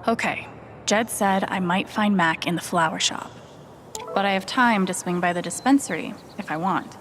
Okay, Jed said I might find Mac in the flower shop. But I have time to swing by the dispensary if I want.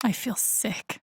I feel sick.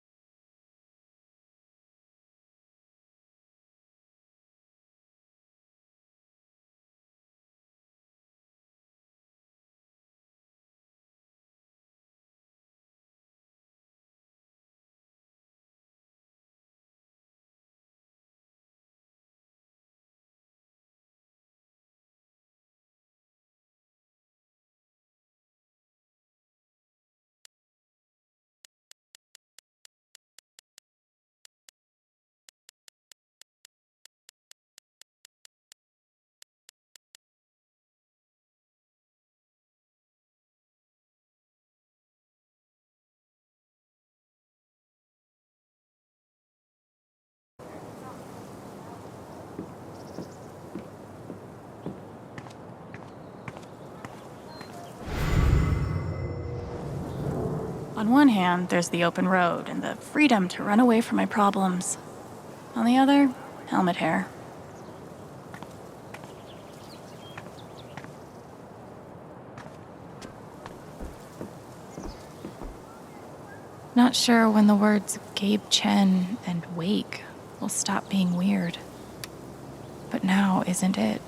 On one hand, there's the open road and the freedom to run away from my problems. On the other, helmet hair. Not sure when the words Gabe Chen and Wake will stop being weird. But now isn't it?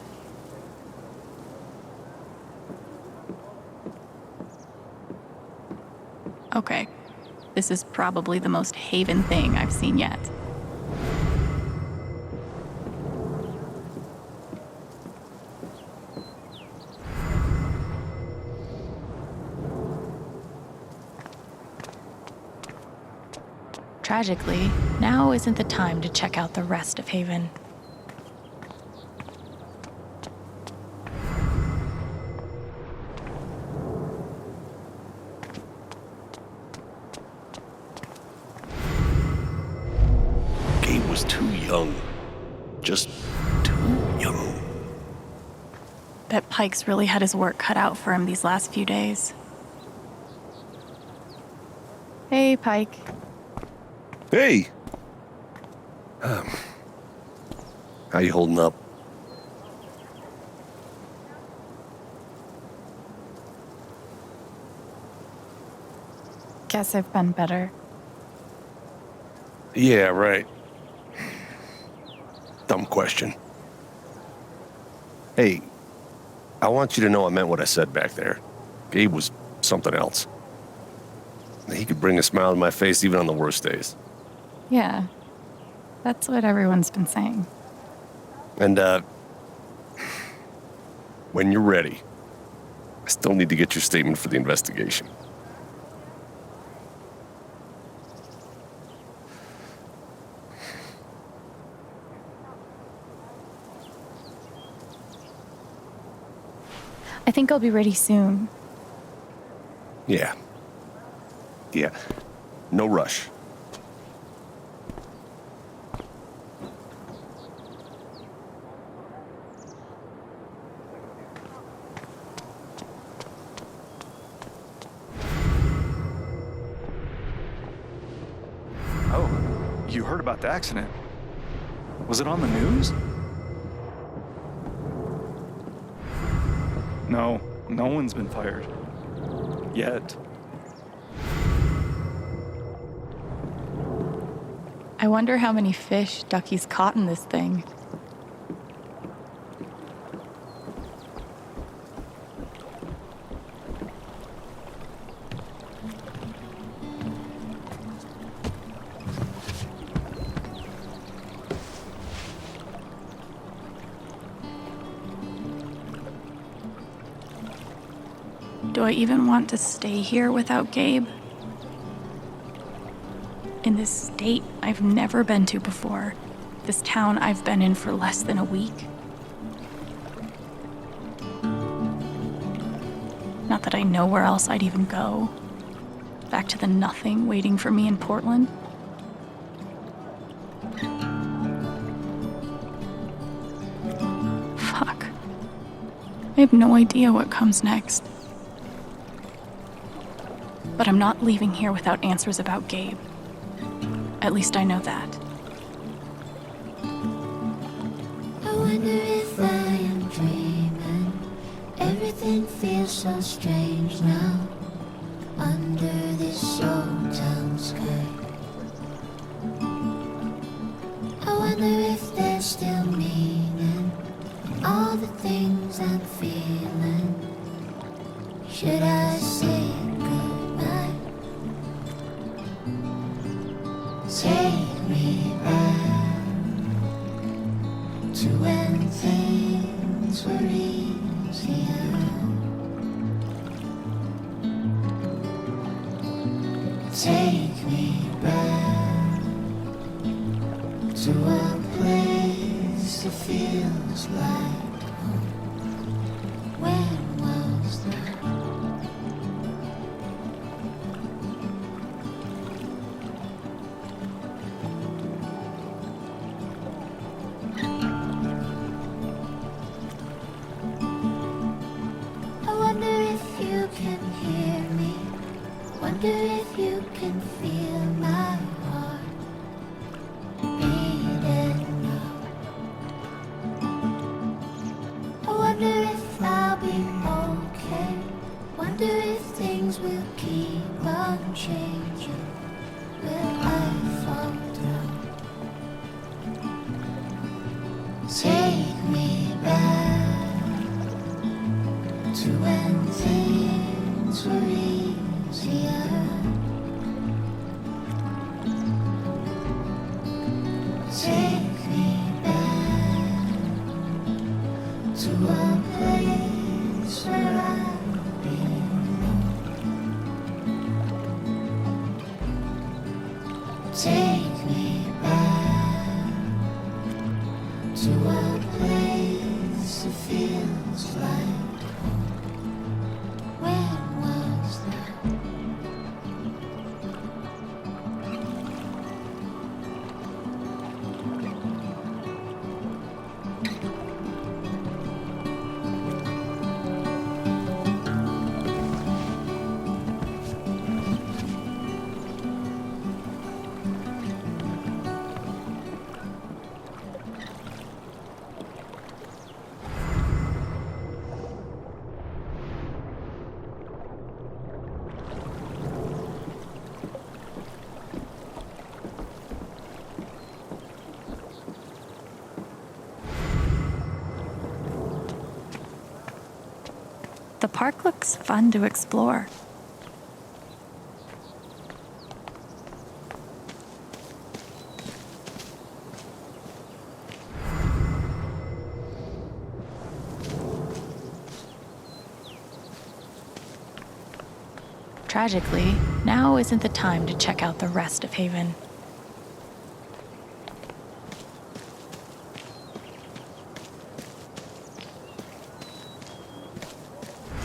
Okay, this is probably the most Haven thing I've seen yet. Tragically, now isn't the time to check out the rest of Haven. Gabe was too young. Just too young. Bet Pike's really had his work cut out for him these last few days. Hey, Pike. Hey! How you holding up? Guess I've been better. Yeah, right. Dumb question. Hey, I want you to know I meant what I said back there. Gabe was something else. He could bring a smile to my face even on the worst days. Yeah, that's what everyone's been saying. And, when you're ready, I still need to get your statement for the investigation. I think I'll be ready soon. Yeah. No rush. Oh, you heard about the accident? Was it on the news? No, no one's been fired. Yet. I wonder how many fish Ducky's caught in this thing. Do I even want to stay here without Gabe? In this state I've never been to before. This town I've been in for less than a week. Not that I know where else I'd even go. Back to the nothing waiting for me in Portland. Fuck. I have no idea what comes next. But I'm not leaving here without answers about Gabe. At least I know that. I wonder if I am dreaming. Everything feels so strange now. under this old town sky. I wonder if there's still meaning in all the things I'm feeling. Should I say goodbye? Take me back to when things were easier. Take me back to a place that feels like home. When was that? I wonder if you can hear me. Wonder if you can feel my heart beating now. I wonder if I'll be okay. Wonder if things will keep on changing. Will I fall down? Take me back to when things were easier. Take me back to a place where I belong. Take me back to a place that feels like home. When was that? The park looks fun to explore. Tragically, now isn't the time to check out the rest of Haven.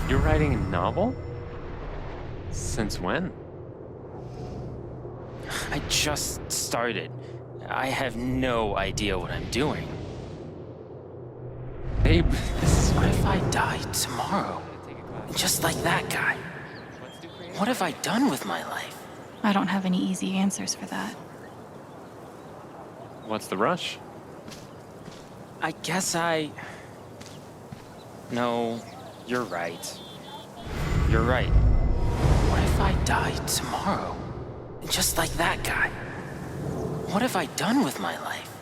You're writing a novel? Since when? I just started. I have no idea what I'm doing. Babe, this is What if I die tomorrow? Just like that guy. What have I done with my life? I don't have any easy answers for that. What's the rush? I guess I... No, you're right. You're right. What if I die tomorrow? Just like that guy. What have I done with my life?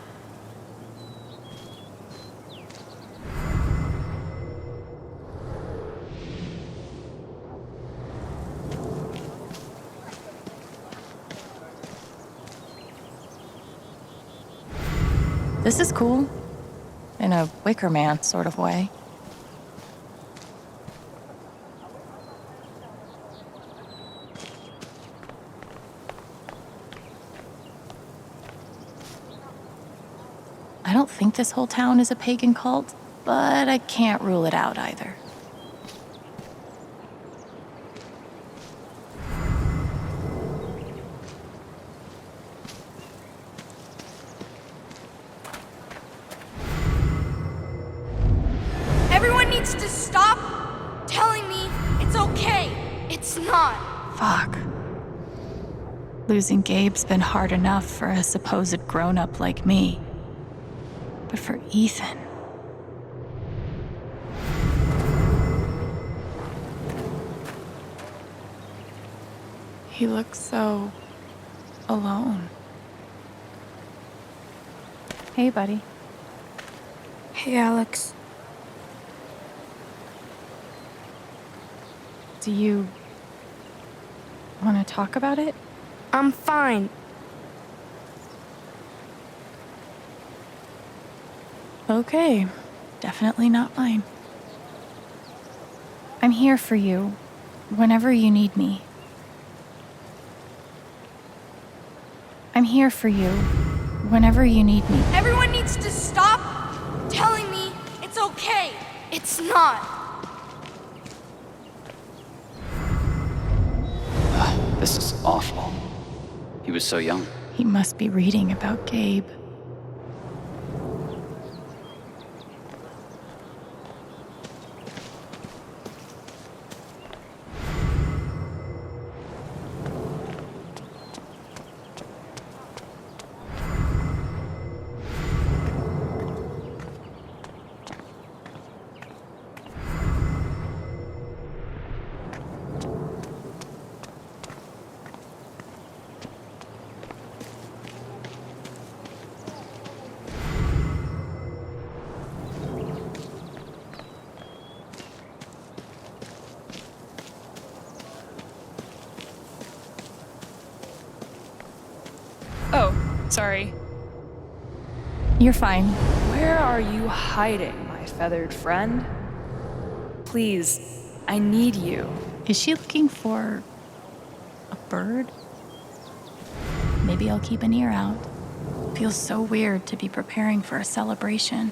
This is cool. In a Wicker Man sort of way. I don't think this whole town is a pagan cult, but I can't rule it out either. Everyone needs to stop telling me it's okay. It's not. Fuck. Losing Gabe's been hard enough for a supposed grown-up like me. But for Ethan... He looks so alone. Hey, buddy. Hey, Alex. Do you want to talk about it? I'm fine. Okay, definitely not mine. I'm here for you whenever you need me. I'm here for you whenever you need me. Everyone needs to stop telling me it's okay. It's not. This is awful. He was so young. He must be reading about Gabe. Oh, sorry. You're fine. Where are you hiding, my feathered friend? Please, I need you. Is she looking for a bird? Maybe I'll keep an ear out. Feels so weird to be preparing for a celebration.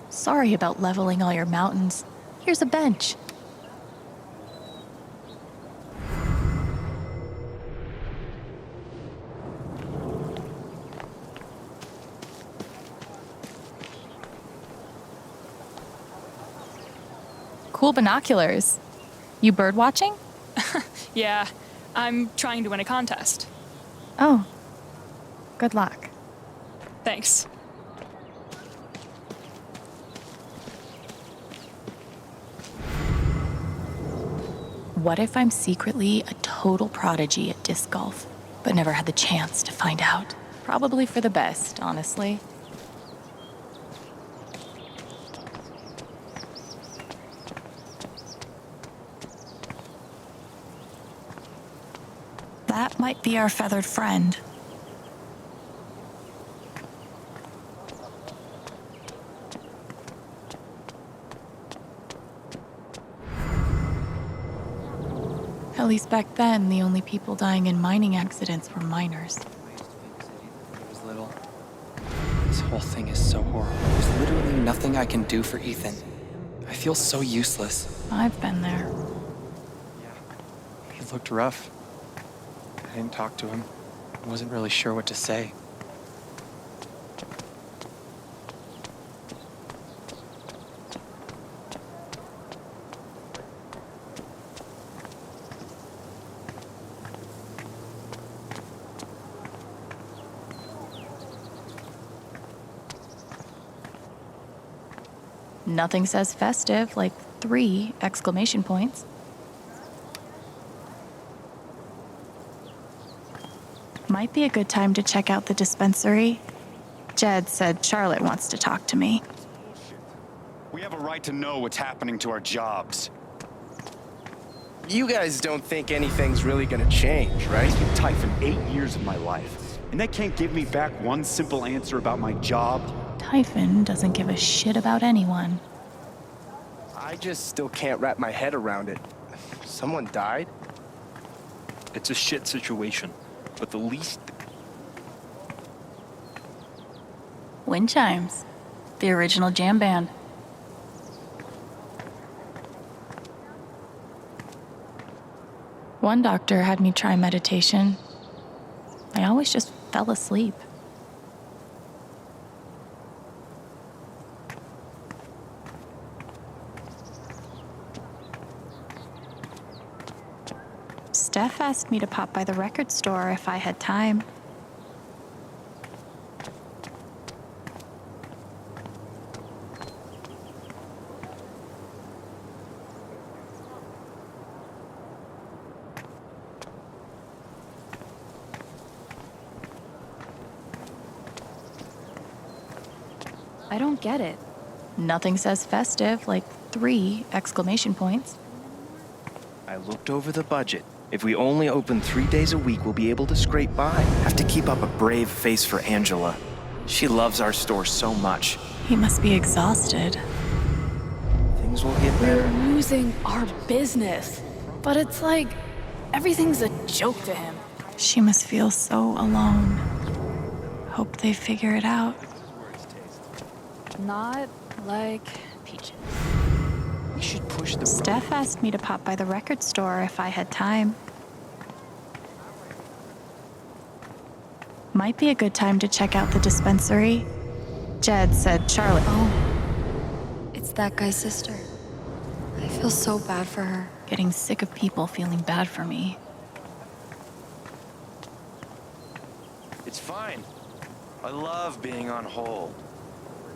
Sorry about leveling all your mountains. Here's a bench. Cool binoculars. You bird watching? Yeah, I'm trying to win a contest. Oh, good luck. Thanks. What if I'm secretly a total prodigy at disc golf, but never had the chance to find out? Probably for the best, honestly. That might be our feathered friend. At least back then, the only people dying in mining accidents were miners. When I was little. This whole thing is so horrible. There's literally nothing I can do for Ethan. I feel so useless. I've been there. He looked rough. I didn't talk to him. I wasn't really sure what to say. Nothing says festive like 3 exclamation points. Might be a good time to check out the dispensary. Jed said Charlotte wants to talk to me. We have a right to know what's happening to our jobs. You guys don't think anything's really gonna change, right? It's been Typhon 8 years of my life, and they can't give me back one simple answer about my job. Typhon doesn't give a shit about anyone. I just still can't wrap my head around it. Someone died? It's a shit situation, but the least... Wind chimes. The original jam band. One doctor had me try meditation. I always just fell asleep. Steph asked me to pop by the record store if I had time. I don't get it. Nothing says festive like 3 exclamation points. I looked over the budget. If we only open 3 days a week, we'll be able to scrape by. Have to keep up a brave face for Angela. She loves our store so much. He must be exhausted. Things will get We're better. losing our business. But it's like everything's a joke to him. She must feel so alone. Hope they figure it out. Not like peaches. We should push the Steph asked me to pop by the record store if I had time. Might be a good time to check out the dispensary. Jed said Charlotte. Oh, it's that guy's sister. I feel so bad for her. Getting sick of people feeling bad for me. It's fine. I love being on hold.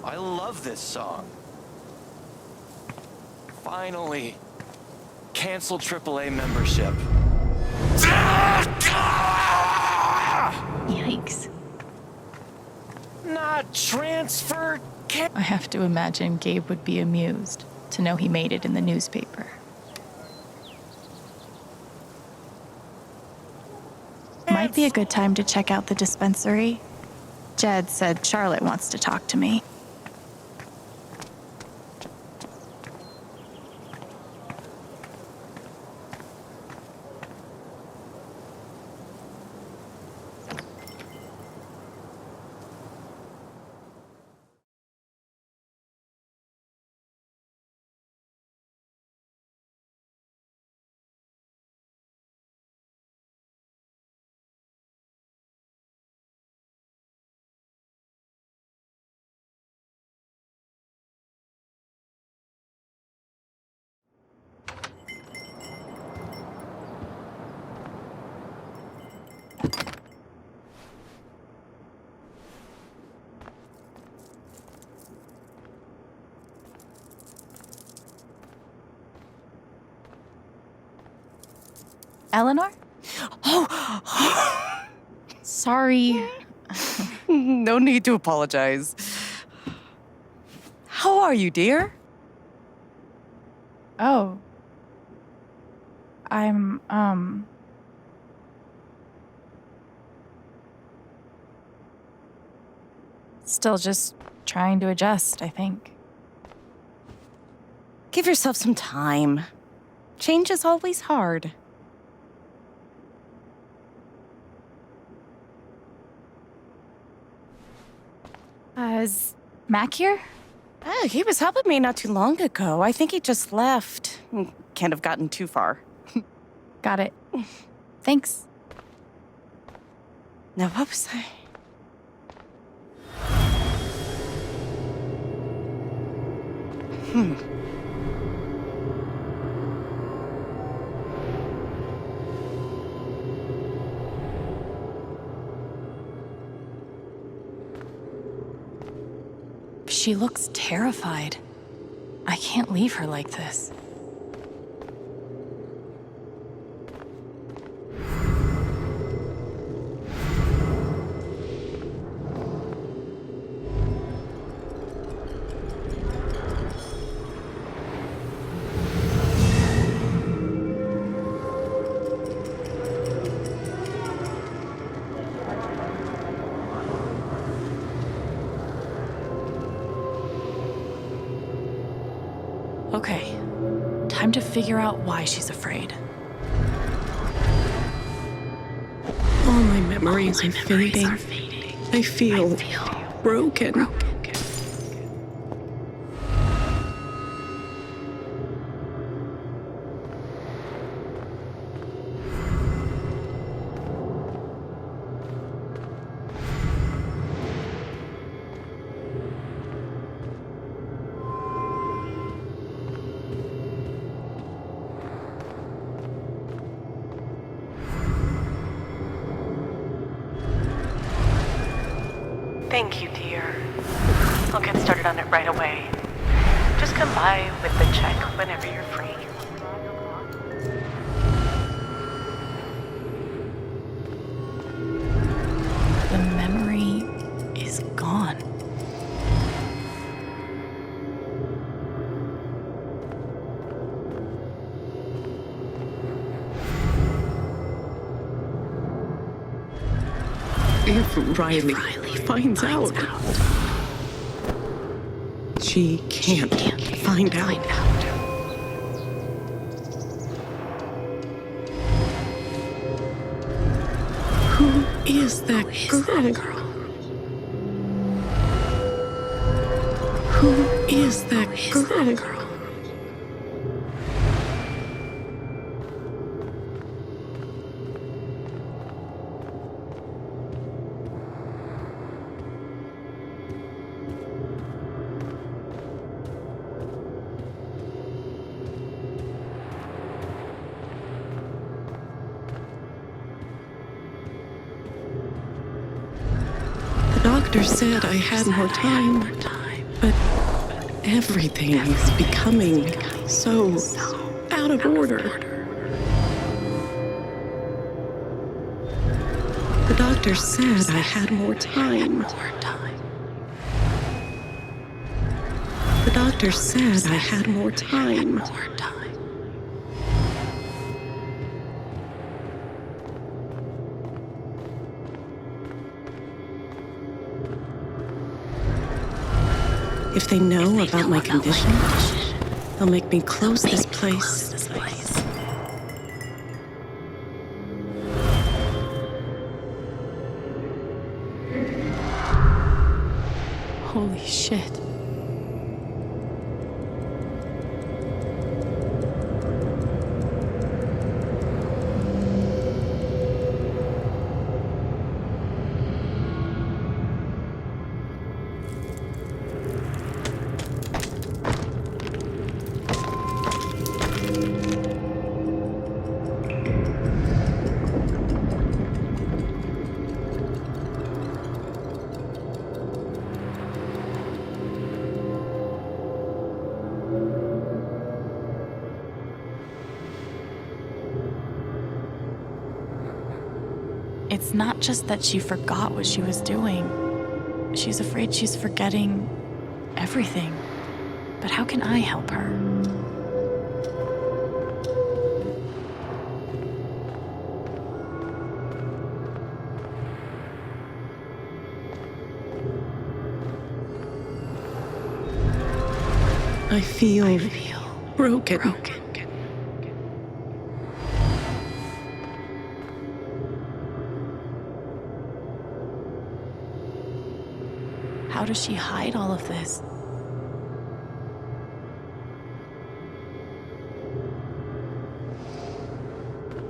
I love this song. Finally, cancel AAA membership. Yikes. Not transfer. I have to imagine Gabe would be amused to know he made it in the newspaper. Might be a good time to check out the dispensary. Jed said Charlotte wants to talk to me. Eleanor? Oh! Sorry. No need to apologize. How are you, dear? Oh. I'm, still just trying to adjust, I think. Give yourself some time. Change is always hard. Is Mac here? He was helping me not too long ago. I think he just left. Can't have gotten too far. Got it. Thanks. Now, what was I? She looks terrified. I can't leave her like this. Okay, time to figure out why she's afraid. All my memories are fading. I feel broken. Thank you, dear. I'll get started on it right away. Just come by with the check whenever you're free. The memory is gone. If Riley finds out, she can't find out. Who is that girl? Who is that girl? The doctor said I had more time, but everything is becoming so out of order. The doctor said I had more time. The doctor said I had more time. If they know about my condition, they'll make me close this place. Holy shit. It's not just that she forgot what she was doing. She's afraid she's forgetting everything. But how can I help her? I feel broken. How does she hide all of this?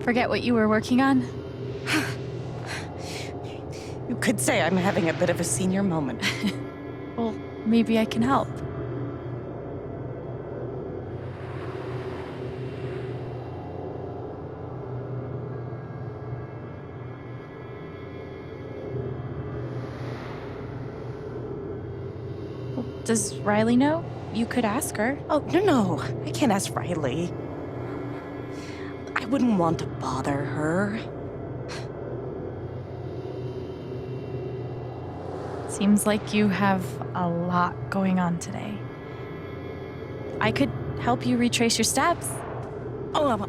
Forget what you were working on? You could say I'm having a bit of a senior moment. Well, maybe I can help. Does Riley know? You could ask her. Oh, no. I can't ask Riley. I wouldn't want to bother her. Seems like you have a lot going on today. I could help you retrace your steps. Oh,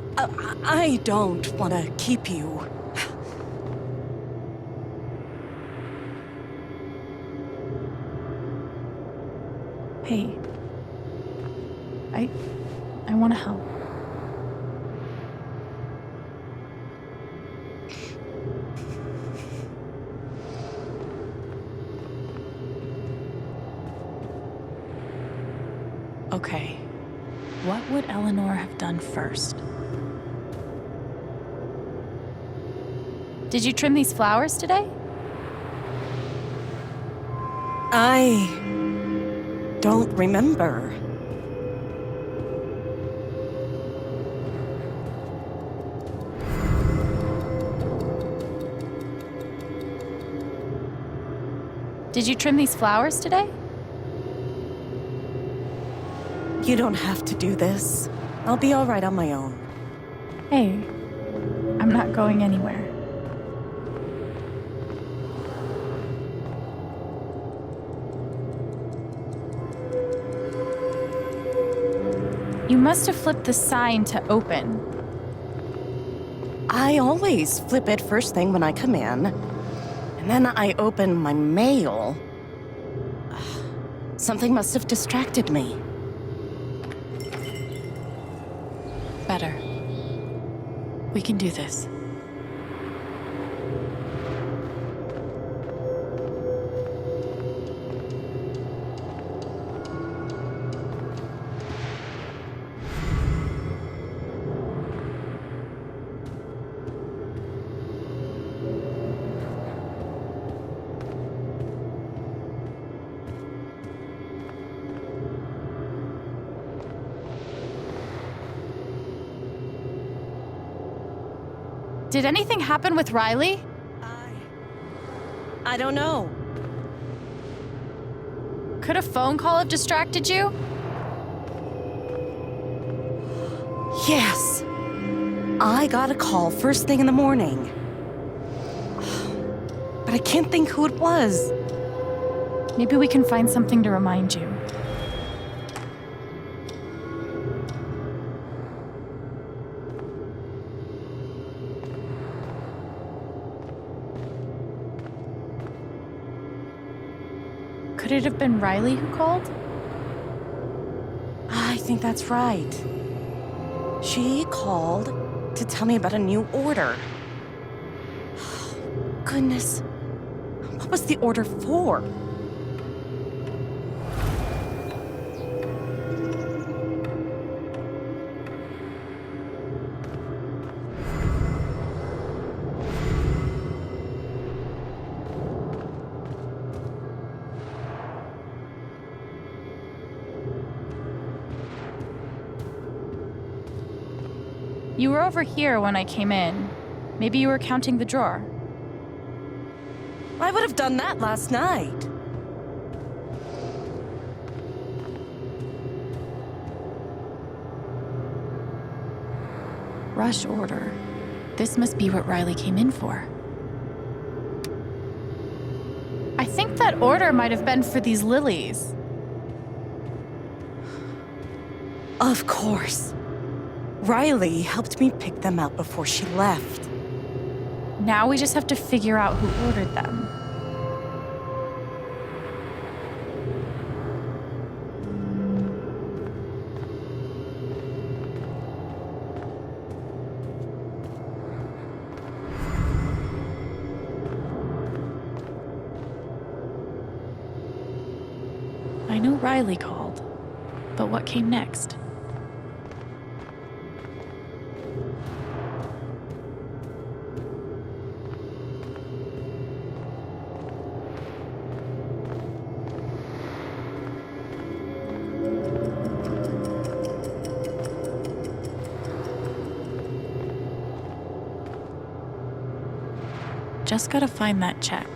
I don't want to keep you. Hey, I want to help. Okay, what would Eleanor have done first? Did you trim these flowers today? I don't remember. Did you trim these flowers today? You don't have to do this. I'll be all right on my own. Hey, I'm not going anywhere. You must have flipped the sign to open. I always flip it first thing when I come in. And Then I opened my mail. Something must have distracted me. Better. We can do this. Did anything happen with Riley? I don't know. Could a phone call have distracted you? Yes. I got a call first thing in the morning. But I can't think who it was. Maybe we can find something to remind you. Could it have been Riley who called? I think that's right. She called to tell me about a new order. Goodness. What was the order for? You were over here when I came in. Maybe you were counting the drawer. I would have done that last night. Rush order. This must be what Riley came in for. I think that order might have been for these lilies. Of course. Riley helped me pick them out before she left. Now we just have to figure out who ordered them. I know Riley called, but what came next? Just gotta find that check.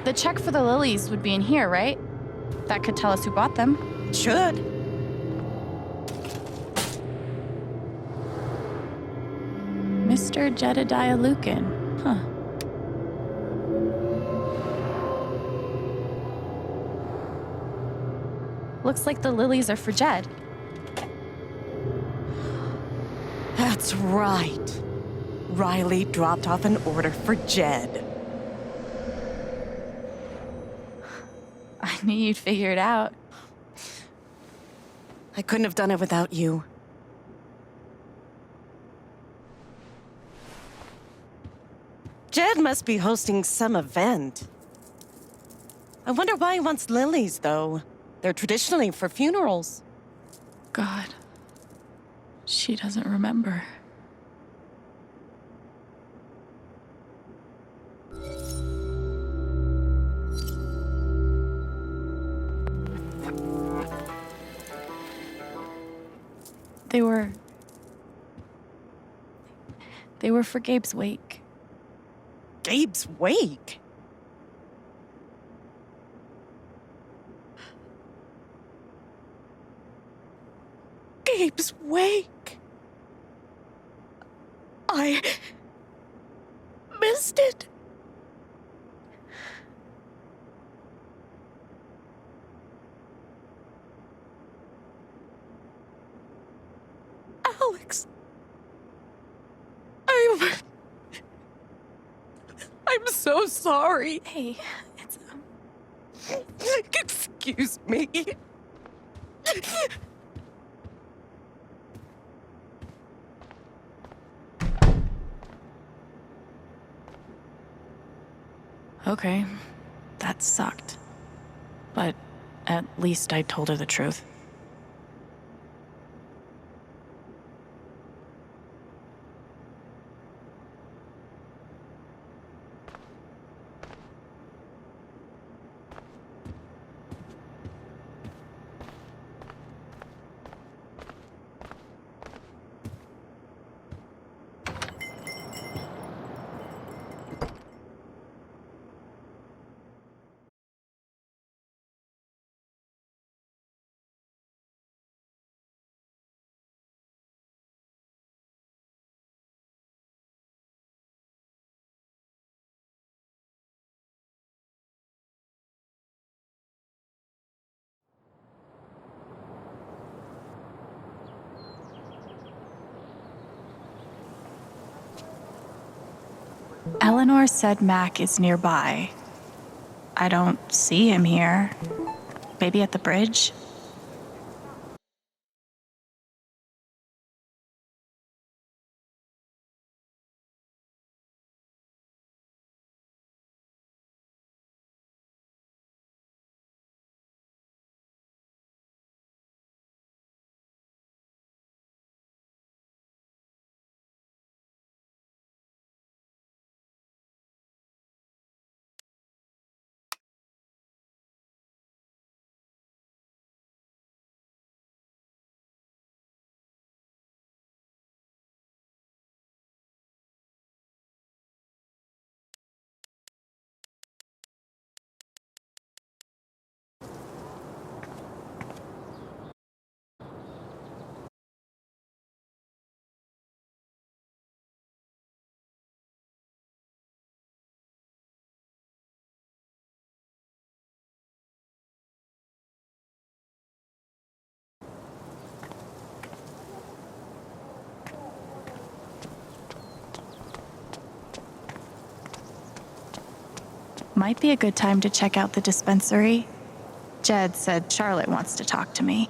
The check for the lilies would be in here, right? That could tell us who bought them. Should. Mr. Jedediah Lucan. Huh. Looks like the lilies are for Jed. That's right. Riley dropped off an order for Jed. I knew you'd figure it out. I couldn't have done it without you. Jed must be hosting some event. I wonder why he wants lilies, though. They're traditionally for funerals. God. She doesn't remember. They were for Gabe's wake. Gabe's wake? Gabe's wake? I missed it. Alex, I'm so sorry. Hey, it's Excuse me. okay. That sucked. But at least I told her the truth. Eleanor said Mac is nearby. I don't see him here. Maybe at the bridge? Might be a good time to check out the dispensary. Jed said Charlotte wants to talk to me.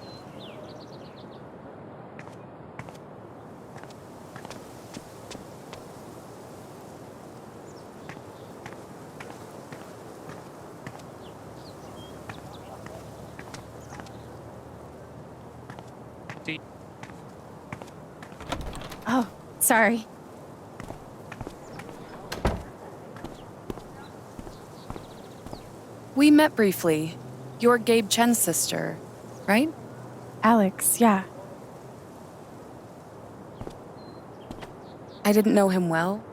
Oh, sorry. We met briefly. You're Gabe Chen's sister, right? Alex, yeah. I didn't know him well,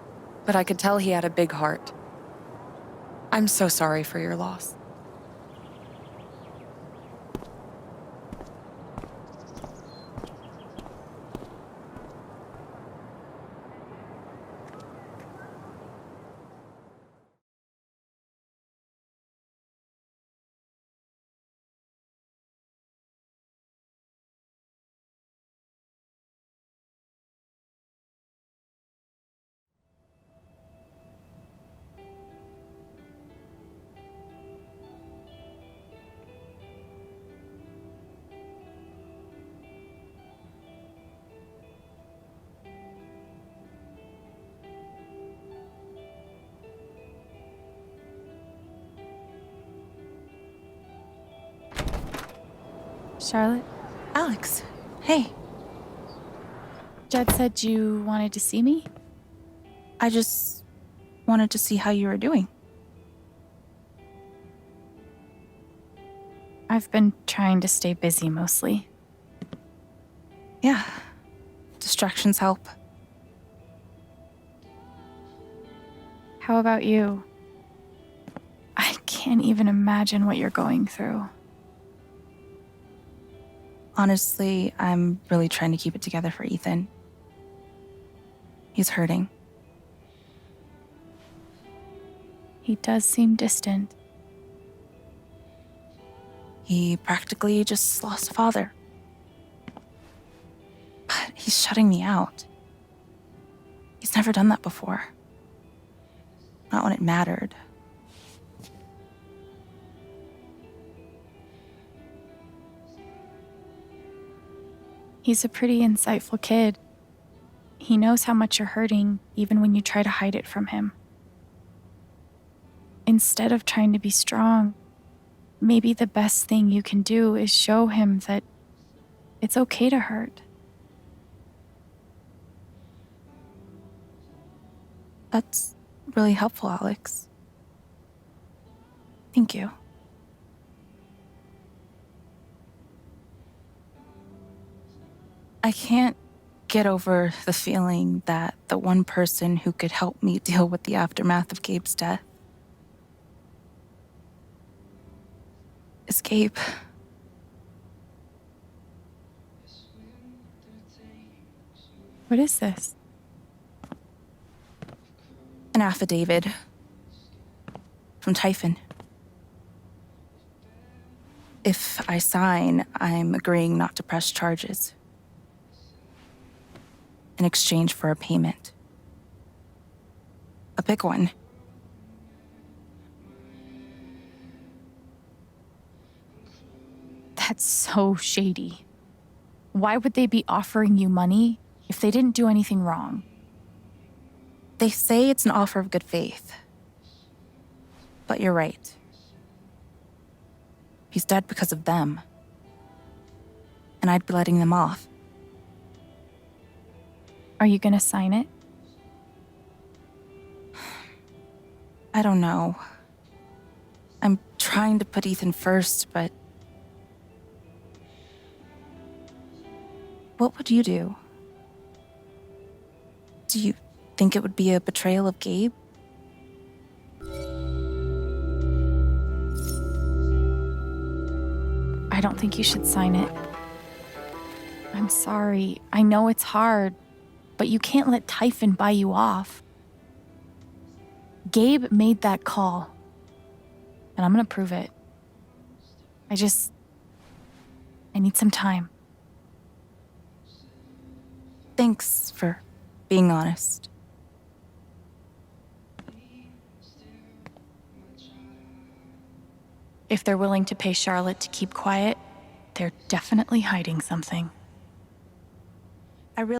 but I could tell he had a big heart. I'm so sorry for your loss. Charlotte? Alex, hey. Jed said you wanted to see me? I just wanted to see how you were doing. I've been trying to stay busy mostly. Yeah, distractions help. How about you? I can't even imagine what you're going through. Honestly, I'm really trying to keep it together for Ethan. He's hurting. He does seem distant. He practically just lost a father. But he's shutting me out. He's never done that before. Not when it mattered. He's a pretty insightful kid. He knows how much you're hurting, even when you try to hide it from him. Instead of trying to be strong, maybe the best thing you can do is show him that it's okay to hurt. That's really helpful, Alex. Thank you. I can't get over the feeling that the one person who could help me deal with the aftermath of Gabe's death is Gabe. What is this? An affidavit from Typhon. If I sign, I'm agreeing not to press charges in exchange for a payment. A big one. That's so shady. Why would they be offering you money if they didn't do anything wrong? They say it's an offer of good faith. But you're right. He's dead because of them. And I'd be letting them off. Are you gonna sign it? I don't know. I'm trying to put Ethan first, but... What would you do? Do you think it would be a betrayal of Gabe? I don't think you should sign it. I'm sorry. I know it's hard, but you can't let Typhon buy you off. Gabe made that call, and I'm gonna prove it. I need some time. Thanks for being honest. If they're willing to pay Charlotte to keep quiet, they're definitely hiding something.